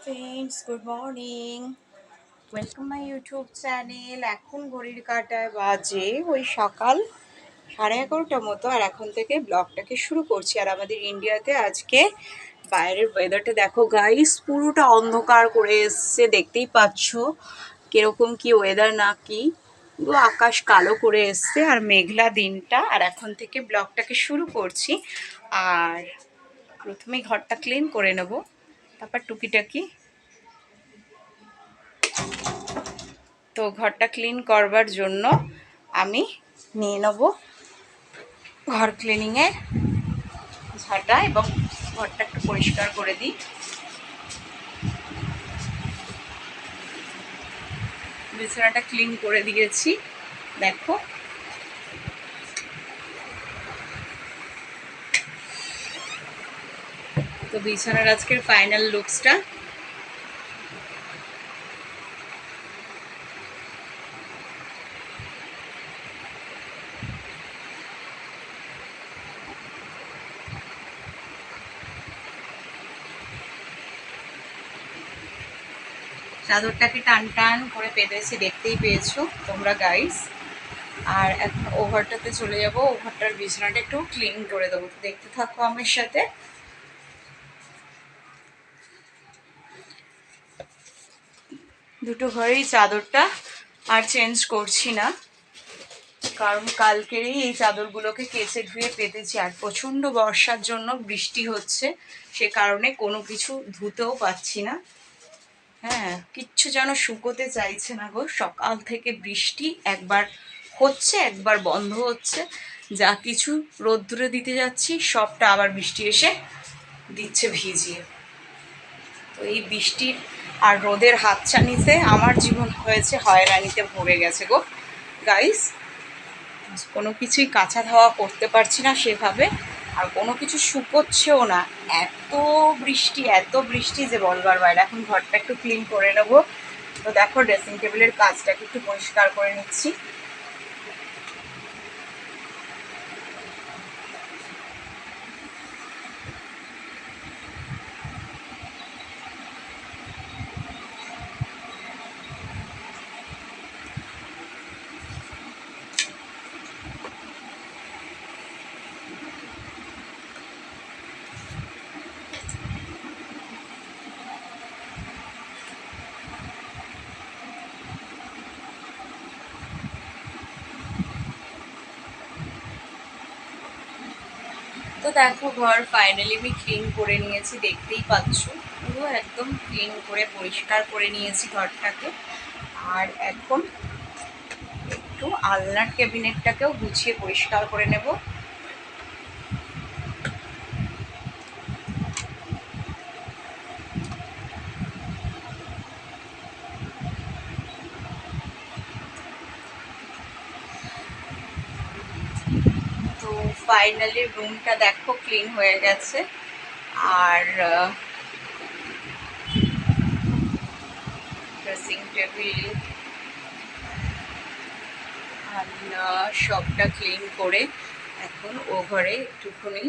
Friends, good morning. Welcome my YouTube channel. এখন ঘড়ির কাঁটায় বাজে ওই সকাল 11:30 মতো, আর এখন থেকে ব্লগটাকে শুরু করছি। আর আমাদের ইন্ডিয়াতে আজকে বাইরের ওয়েদারটা দেখো গাইস, পুরোটা অন্ধকার করে এসছে, দেখতেই পাচ্ছ কিরকম কি ওয়েদার, না কি পুরো আকাশ কালো করে এসছে আর মেঘলা দিনটা। আর এখন থেকে ব্লগটাকে শুরু করছি। আর প্রথমেই ঘরটা ক্লিন করে নেব, তারপর টুকিটাকি। তো ঘরটা ক্লিন করবার জন্য আমি নিয়ে নেব ঘর ক্লিনিংয়ের ঝাঁটা এবং ঘরটা একটু পরিষ্কার করে দিই। বিছানাটা ক্লিন করে দিয়েছি, দেখো। তো বিছানার আজকের ফাইনাল লুকসটা। চাদরটাকে টান টান করে পেতেছি, দেখতেই পেয়েছো তোমরা গাইস। আর এখন ও ঘরটাতে চলে যাবো, ও ঘরটার বিছানাটা একটু ক্লিন করে দেবো। দেখতে থাকো আমার সাথে। দুটো ঘরেই চাদরটা আর চেঞ্জ করছি না, কারণ কালকেরই এই চাদরগুলোকে কেচে ধুয়ে পেতেছি। আর প্রচণ্ড বর্ষার জন্য বৃষ্টি হচ্ছে, সে কারণে কোনো কিছু ধুতেও পাচ্ছি না। হ্যাঁ, কিচ্ছু যেন শুকোতে চাইছে না গো। সকাল থেকে বৃষ্টি, একবার হচ্ছে একবার বন্ধ হচ্ছে। যা কিছু রোদ্দুরে দিতে যাচ্ছি সবটা আবার বৃষ্টি এসে দিচ্ছে ভিজিয়ে। তো এই বৃষ্টির আর রোদের হাতছানিতে আমার জীবন হয়েছে হয়রানিতে ভরে গেছে গো গাইস। কোনো কিছুই কাঁচা ধোয়া করতে পারছি না সেভাবে, আর কোনো কিছু শুকোচ্ছেও না। এত বৃষ্টি যে বলবার বাইরে। এখন ঘরটা একটু ক্লিন করে নেবো। তো দেখো, ড্রেসিং টেবিলের কাজটাকে একটু পরিষ্কার করে নিচ্ছি। তো দেখো, ঘর ফাইনালি আমি ক্লিন করে নিয়েছি, দেখতেই পাচ্ছ। পুরো একদম ক্লিন করে পরিষ্কার করে নিয়েছি ঘরটাকে। আর এখন একটু আলনার ক্যাবিনেটটাকেও গুছিয়ে পরিষ্কার করে নেব। তো ফাইনালি রুমটা দেখো ক্লিন হয়ে গেছে। আর ড্রেসিং টেবিল, আলনা সবটা ক্লিন করে এখন ও ঘরে একটুখানি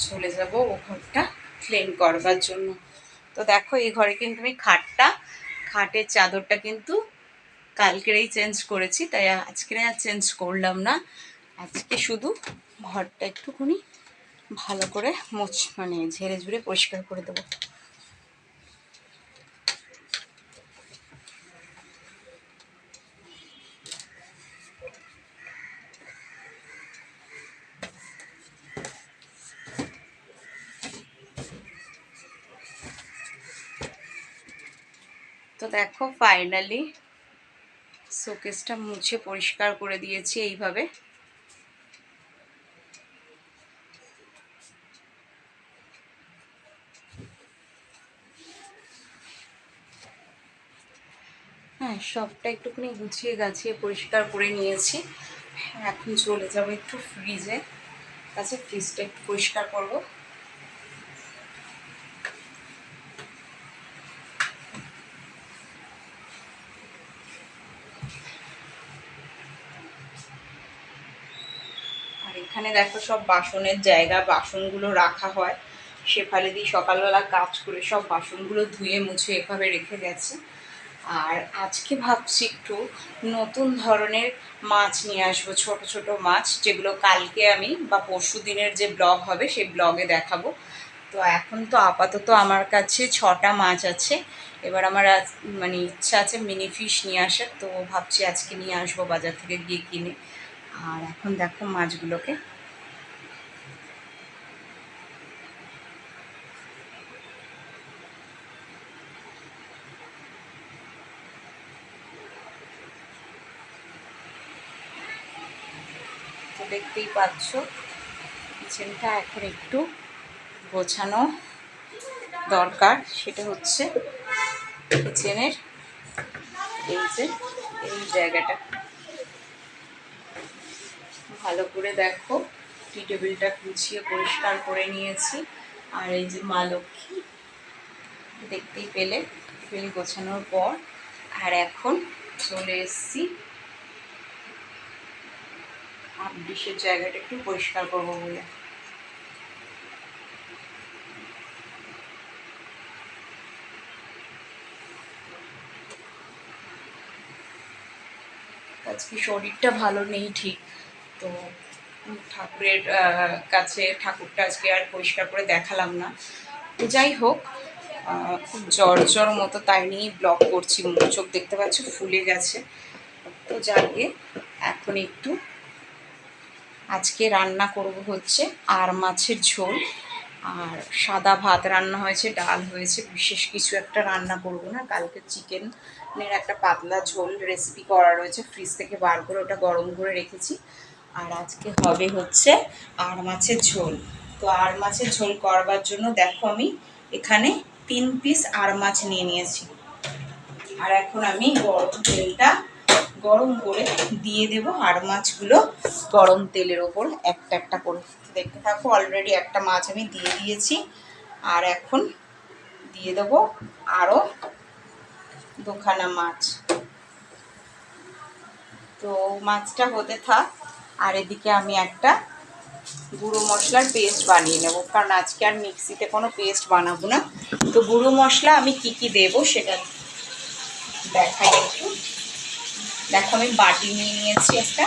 চলে যাব ও ঘরটা ক্লিন করবার জন্য। তো দেখো, এই ঘরে কিন্তু আমি খাটের চাদরটা কিন্তু কালকেরেই চেঞ্জ করেছি, তাই আজকে আর চেঞ্জ করলাম না। আজকে শুধু ঘরটা একটুখানি ভালো করে ঝেড়ে ঝুড়ে পরিষ্কার করে দেবো। তো দেখো, ফাইনালি শোকেসটা মুছে পরিষ্কার করে দিয়েছি এইভাবে। হ্যাঁ, সবটা একটুখানি গুছিয়ে গাছিয়ে পরিষ্কার করে নিয়েছি। এখন চলে যাবো একটু ফ্রিজে কাছে, ফ্রিজটা একটু পরিষ্কার করবো। আর এখানে দেখো সব বাসনের জায়গা, বাসনগুলো রাখা হয়। শেফালিদি সকালবেলা কাজ করে সব বাসনগুলো ধুয়ে মুছে এভাবে রেখে গেছে। আর আজকে ভাবছি একটু নতুন ধরনের মাছ নিয়ে আসবো, ছোট ছোট মাছ, যেগুলো কালকে আমি বা পরশু দিনের যে ব্লগ হবে সেই ব্লগে দেখাবো। তো এখন তো আপাতত আমার কাছে 6টা মাছ আছে। এবার আমার মানে ইচ্ছা আছে মিনি ফিশ নিয়ে আসার, তো ভাবছি আজকে নিয়ে আসবো বাজার থেকে গিয়ে কিনে। আর এখন দেখো মাছগুলোকে তো দেখতেই পাচ্ছ, কিচেনটা এখন একটু গোছানো দরকার। সেটা হচ্ছে কিচেনের এই জায়গাটা ভালো করে দেখো, টি টেবিলটা গুছিয়ে পরিষ্কার করে নিয়েছি। আর এই যে মা লক্ষ্মী দেখতেই পেলে, টেবিল গোছানোর পর। আর এখন চলে এসছি ডিশের জায়গাটা একটু পরিষ্কার করবো বলে। আজকে শরীরটা ভালো নেই ঠিক, তো ঠাকুরের কাছে ঠাকুরটা আজকে আর পরিষ্কার করে দেখালাম না। তো যাই হোক, খুব জ্বর মতো, তাই নিয়েই ব্লগ করছি। মুখ চোখ দেখতে পাচ্ছ ফুলে গেছে। তো যাকে এখন একটু আজকে রান্না করব হচ্ছে আর মাছের ঝোল, আর সাদা ভাত রান্না হয়েছে, ডাল হয়েছে, বিশেষ কিছু একটা রান্না করব না। কালকে চিকেনের একটা পাতলা ঝোল রেসিপি করা রয়েছে, ফ্রিজ থেকে বার করে ওটা গরম করে রেখেছি। আর আজকে হবে হচ্ছে আর মাছের ঝোল। তো আর মাছের ঝোল করবার জন্য দেখো আমি এখানে 3 পিস আর মাছ নিয়ে নিয়েছি। আর এখন আমি গরম তেলটা গরম করে দিয়ে দেবো আর মাছগুলো গরম তেলের ওপর একটা একটা করে। দেখতে থাকো, অলরেডি একটা মাছ আমি দিয়ে দিয়েছি। আর এখন দিয়ে দেবো আরও 2খানা মাছ। তো মাছটা হতে থাক, আর এদিকে আমি একটা গুঁড়ো মশলার পেস্ট বানিয়ে নেব, কারণ আজকে আর মিক্সিতে কোনো পেস্ট বানাবো না। তো গুঁড়ো মশলা আমি কি কি দেবো সেটা দেখাই একটু। দেখো আমি বাটি নিয়ে নিয়েছি একটা,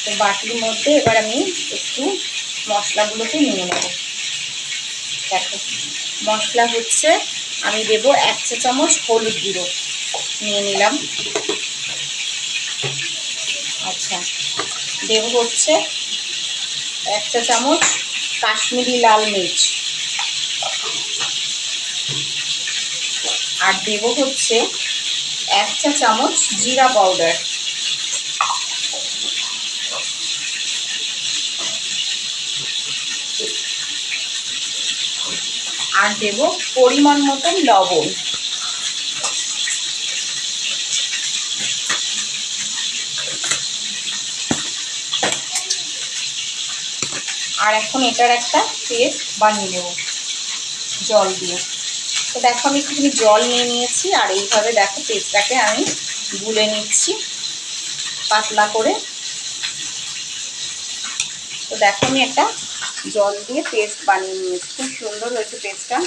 তো বাটির মধ্যে এবার আমি একটু মশলাগুলোকে নিয়ে নেব। দেখো মশলা হচ্ছে আমি দেব 1 চা চামচ হলুদ গুঁড়ো নিয়ে নিলাম। আচ্ছা, দেব হচ্ছে 1 চা চামচ কাশ্মীরি লাল মির্চ, আর দেব হচ্ছে 1 চা চামচ জিরা পাউডার, আর দেব পরিমাণ মতন লবণ। আর এখন এটার একটা পেস্ট বানিয়ে নেব জল দিয়ে। তো দেখো আমি একটুখানি জল নিয়ে নিয়েছি, আর এইভাবে দেখো পেস্টটাকে আমি গুলে নিচ্ছি পাতলা করে। তো দেখো আমি একটা জল দিয়ে পেস্ট বানিয়ে নিয়েছি, খুব সুন্দর হয়েছে পেস্টটা।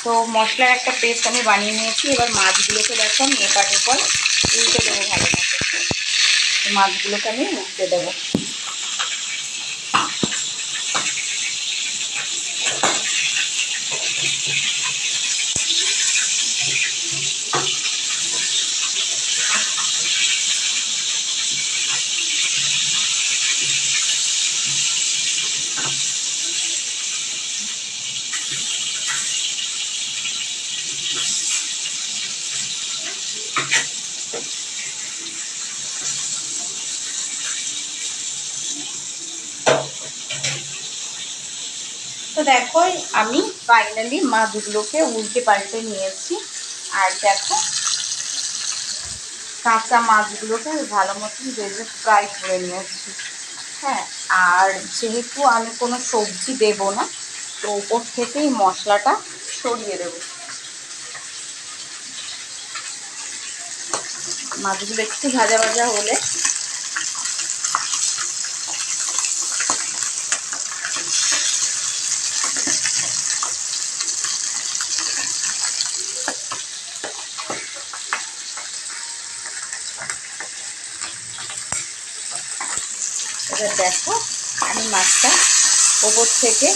তো মশলার একটা পেস্ট আমি বানিয়ে নিয়েছি। এবার মাছগুলোকে দেখো আমি এপাট ওপর উল্টে দেবো ভালো মতো। মাছগুলোকে আমি উল্টে দেবো। তো দেখো আমি ফাইনালি মাছগুলোকে উল্টে পাল্টে নিয়েছি। আর দেখো কাঁচা মাছগুলোকে ভালো মতন ভেজে ফ্রাই করে নিয়েছি। হ্যাঁ, আর যেহেতু আমি কোনো সবজি দেব না, তো ওপর থেকেই মশলাটা ছড়িয়ে দেবো। মাছগুলো একটু ভাজা ভাজা হলে এবার দেখো আমি মাছটা ওপর থেকে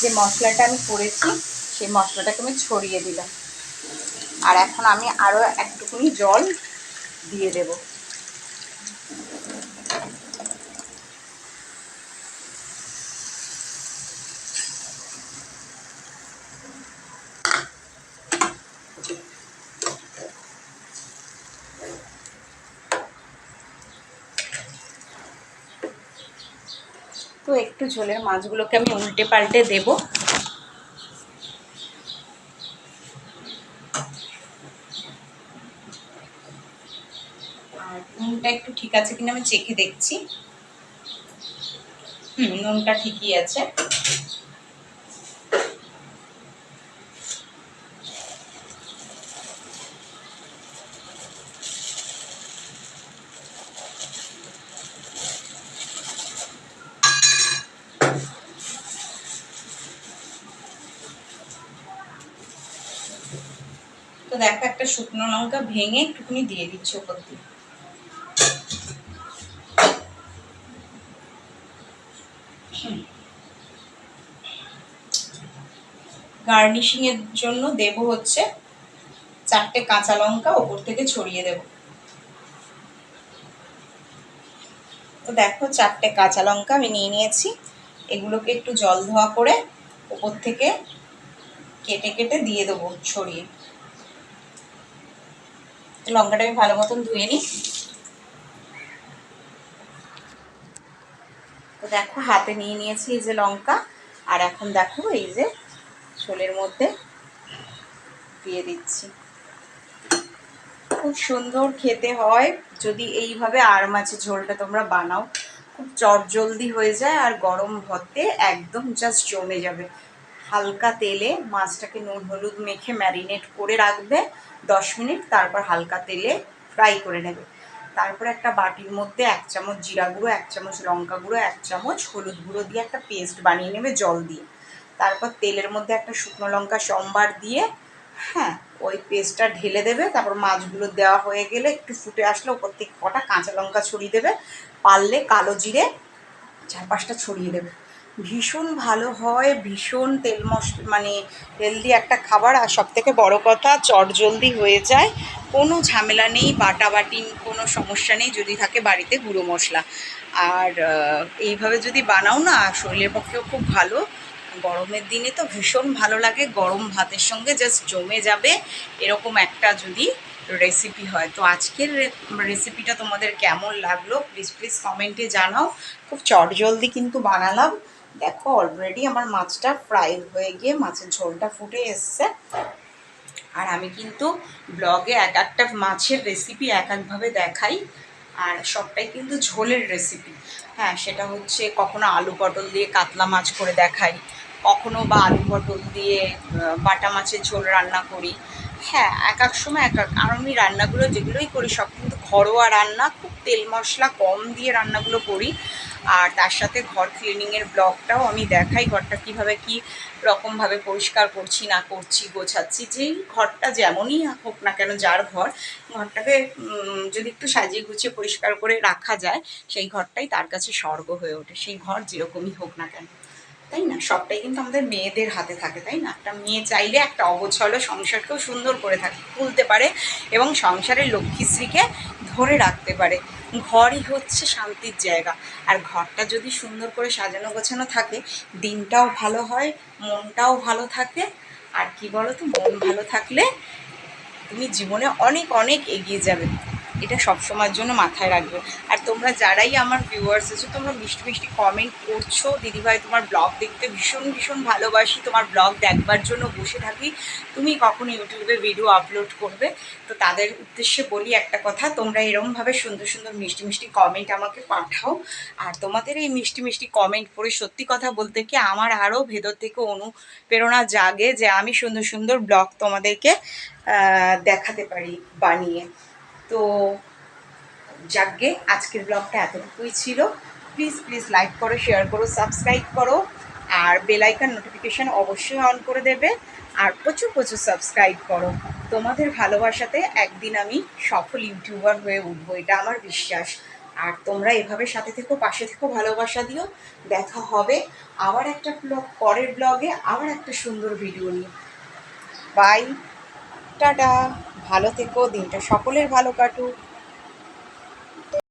যে মশলাটা আমি করেছি সেই মশলাটাকে আমি ছড়িয়ে দিলাম। আর এখন আমি আরও একটুখানি জল দিয়ে দেব। তো একটু ঝোলের মাছগুলোকে আমি উল্টে পাল্টে দেব। আর নুনটা একটু ঠিক আছে কিনা আমি চেখে দেখছি। নুনটা ঠিকই আছে। তো দেখো একটা শুকনো লঙ্কা ভেঙে একটুখানি দিয়ে দিচ্ছি ওপর দিয়ে। গার্নিশিং এর জন্য দেব হচ্ছে 4টে কাঁচা লঙ্কা ওপর থেকে ছড়িয়ে দেব। তো দেখো 4টে কাঁচা লঙ্কা আমি নিয়ে নিয়েছি। এগুলোকে একটু জল ধোয়া করে ওপর থেকে কেটে কেটে দিয়ে দেবো ছড়িয়ে। লঙ্কাটা আমি ভালো মতন ধুয়ে নিই। তো দেখো হাতে নিয়ে নিয়েছি এই যে লঙ্কা, আর এখন দেখো এই যে ঝোলের মধ্যে দিয়ে দিচ্ছি। খুব সুন্দর খেতে হয় যদি এইভাবে আর মাছের ঝোলটা তোমরা বানাও। খুব চটজলদি হয়ে যায় আর গরম ভাতে একদম জাস্ট জমে যাবে। হালকা তেলে মাছটাকে নুন হলুদ মেখে ম্যারিনেট করে রাখবে 10 মিনিট, তারপর হালকা তেলে ফ্রাই করে নেবে। তারপর একটা বাটির মধ্যে 1 চামচ জিরা গুঁড়ো, 1 চামচ লঙ্কা গুঁড়ো, 1 চামচ হলুদ গুঁড়ো দিয়ে একটা পেস্ট বানিয়ে নেবে জল দিয়ে। তারপর তেলের মধ্যে একটা শুকনো লঙ্কা সম্বার দিয়ে ওই পেস্টটা ঢেলে দেবে। তারপর মাছগুলো দেওয়া হয়ে গেলে একটু ফুটে আসলে ওপর থেকে কটা কাঁচা লঙ্কা ছড়িয়ে দেবে, পারলে কালো জিরে 4-5টা ছড়িয়ে দেবে। ভীষণ ভালো হয়, ভীষণ তেল মশলা মানে হেলদি একটা খাবার। আর সবথেকে বড় কথা চটজলদি হয়ে যায়, কোনো ঝামেলা নেই, বাটাবাটি কোনো সমস্যা নেই যদি থাকে বাড়িতে গুঁড়ো মশলা। আর এইভাবে যদি বানাও না শরীরের পক্ষেও খুব ভালো। গরমের দিনে তো ভীষণ ভালো লাগে, গরম ভাতের সঙ্গে জাস্ট জমে যাবে এরকম একটা যদি রেসিপি হয়। তো আজকের রেসিপিটা তোমাদের কেমন লাগলো প্লিজ প্লিজ কমেন্টে জানাও। খুব চটজলদি কিন্তু বানালাম। দেখো অলরেডি আমার মাছটা ফ্রাই হয়ে গিয়ে মাছের ঝোলটা ফুটে এসছে। আর আমি কিন্তু ব্লগে এক একটা মাছের রেসিপি এক একভাবে দেখাই, আর সবটাই কিন্তু ঝোলের রেসিপি। সেটা হচ্ছে কখনো আলু পটল দিয়ে কাতলা মাছ করে দেখাই, কখনো বা আলু পটল দিয়ে বাটা মাছের ঝোল রান্না করি। এক এক সময় এক এক। আর আমি রান্নাগুলো যেগুলোই করি সব কিন্তু ঘরোয়া রান্না, খুব তেল মশলা কম দিয়ে রান্নাগুলো করি। আর তার সাথে ঘর ক্লিনিংয়ের ব্লগটাও আমি দেখাই, ঘরটা কীভাবে কী রকমভাবে পরিষ্কার করছি না করছি গোছাচ্ছি। যেই ঘরটা যেমনই হোক না কেন, যার ঘরটাকে যদি একটু সাজিয়ে গুছিয়ে পরিষ্কার করে রাখা যায় সেই ঘরটাই তার কাছে স্বর্গ হয়ে ওঠে, সেই ঘর যেরকমই হোক না কেন, তাই না? সবটাই কিন্তু আমাদের মেয়েদের হাতে থাকে, তাই না? একটা মেয়ে চাইলে একটা অগোছালো সংসারকেও সুন্দর করে তুলতে পারে এবং সংসারের লক্ষ্মীশ্রীকে ধরে রাখতে পারে। ঘরই হচ্ছে শান্তির জায়গা। আর ঘরটা যদি সুন্দর করে সাজানো গোছানো থাকে, দিনটাও ভালো হয়, মনটাও ভালো থাকে। আর কি বলো তো, মন ভালো থাকলে তুমি জীবনে অনেক অনেক এগিয়ে যাবে, এটা সবসময়ের জন্য মাথায় রাখবে। আর তোমরা যারাই আমার ভিউয়ার্স আছো, তোমরা মিষ্টি মিষ্টি কমেন্ট করছো, দিদিভাই তোমার ব্লগ দেখতে ভীষণ ভীষণ ভালোবাসি, তোমার ব্লগ দেখবার জন্য বসে থাকি, তুমি কখন ইউটিউবে ভিডিও আপলোড করবে। তো তাদের উদ্দেশ্যে বলি একটা কথা, তোমরা এরকমভাবে সুন্দর সুন্দর মিষ্টি মিষ্টি কমেন্ট আমাকে পাঠাও। আর তোমাদের এই মিষ্টি মিষ্টি কমেন্ট পড়ে সত্যি কথা বলতে কি আমার আরও ভেতর থেকে অনুপ্রেরণা জাগে যে আমি সুন্দর সুন্দর ব্লগ তোমাদেরকে দেখাতে পারি বানিয়ে। তো তো যাকগে, আজকের ব্লগটা এতটুকুই ছিল। প্লিজ প্লিজ লাইক করো, শেয়ার করো, সাবস্ক্রাইব করো, আর বেল আইকন নোটিফিকেশান অবশ্যই অন করে দেবে। আর প্রচুর প্রচুর সাবস্ক্রাইব করো। তোমাদের ভালোবাসাতে একদিন আমি সফল ইউটিউবার হয়ে উঠবো, এটা আমার বিশ্বাস। আর তোমরা এভাবে সাথে থেকো, পাশে থেকো, ভালোবাসা দিও। দেখা হবে আবার একটা পরের ব্লগে, আবার একটা সুন্দর ভিডিও নিয়ে। বাই, টাটা, ভালো থেকো, দিনটা সকলের ভালো কাটুক।